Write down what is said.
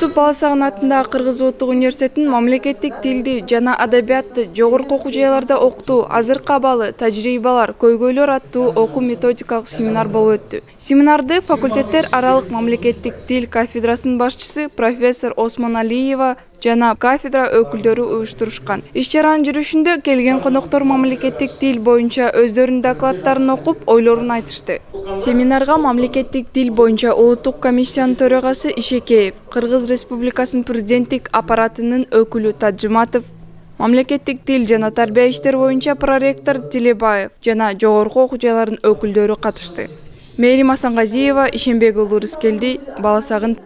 Жусуп Баласагын атындагы Кыргыз Улуттук университетинин мамлекеттик тилди жана адабиятты жогорку окуу жайларда окутуу азыркы абалы, тажрыйбалар, көйгөйлөр аттуу окуу методикалык семинар болуп өттү. Семинарды факультеттер аралык мамлекеттик тил кафедрасынын башчысы профессор Осмон Алиева жана кафедра өкүлдөрү уюштурушкан. Иш-чаранын жүрүшүндө келген коноктор мамлекеттик тил боюнча өздөрүнүн докладдарын окуп, ойлорун айтышты. Семинарга мамлекеттик тил боюнча улуттук комиссиянын төрагасы Ишекеев, Кыргыз Республикасынын президенттик аппаратынын өкүлү Таджиматов, мамлекеттик тил жана тарбия иштери боюнча проректор Тилебаев жана жогорку окуу жайлардын өкүлдөрү катышты. Мээрим Асангазиева, Ишембек уулу Рыскелди, Баласагын.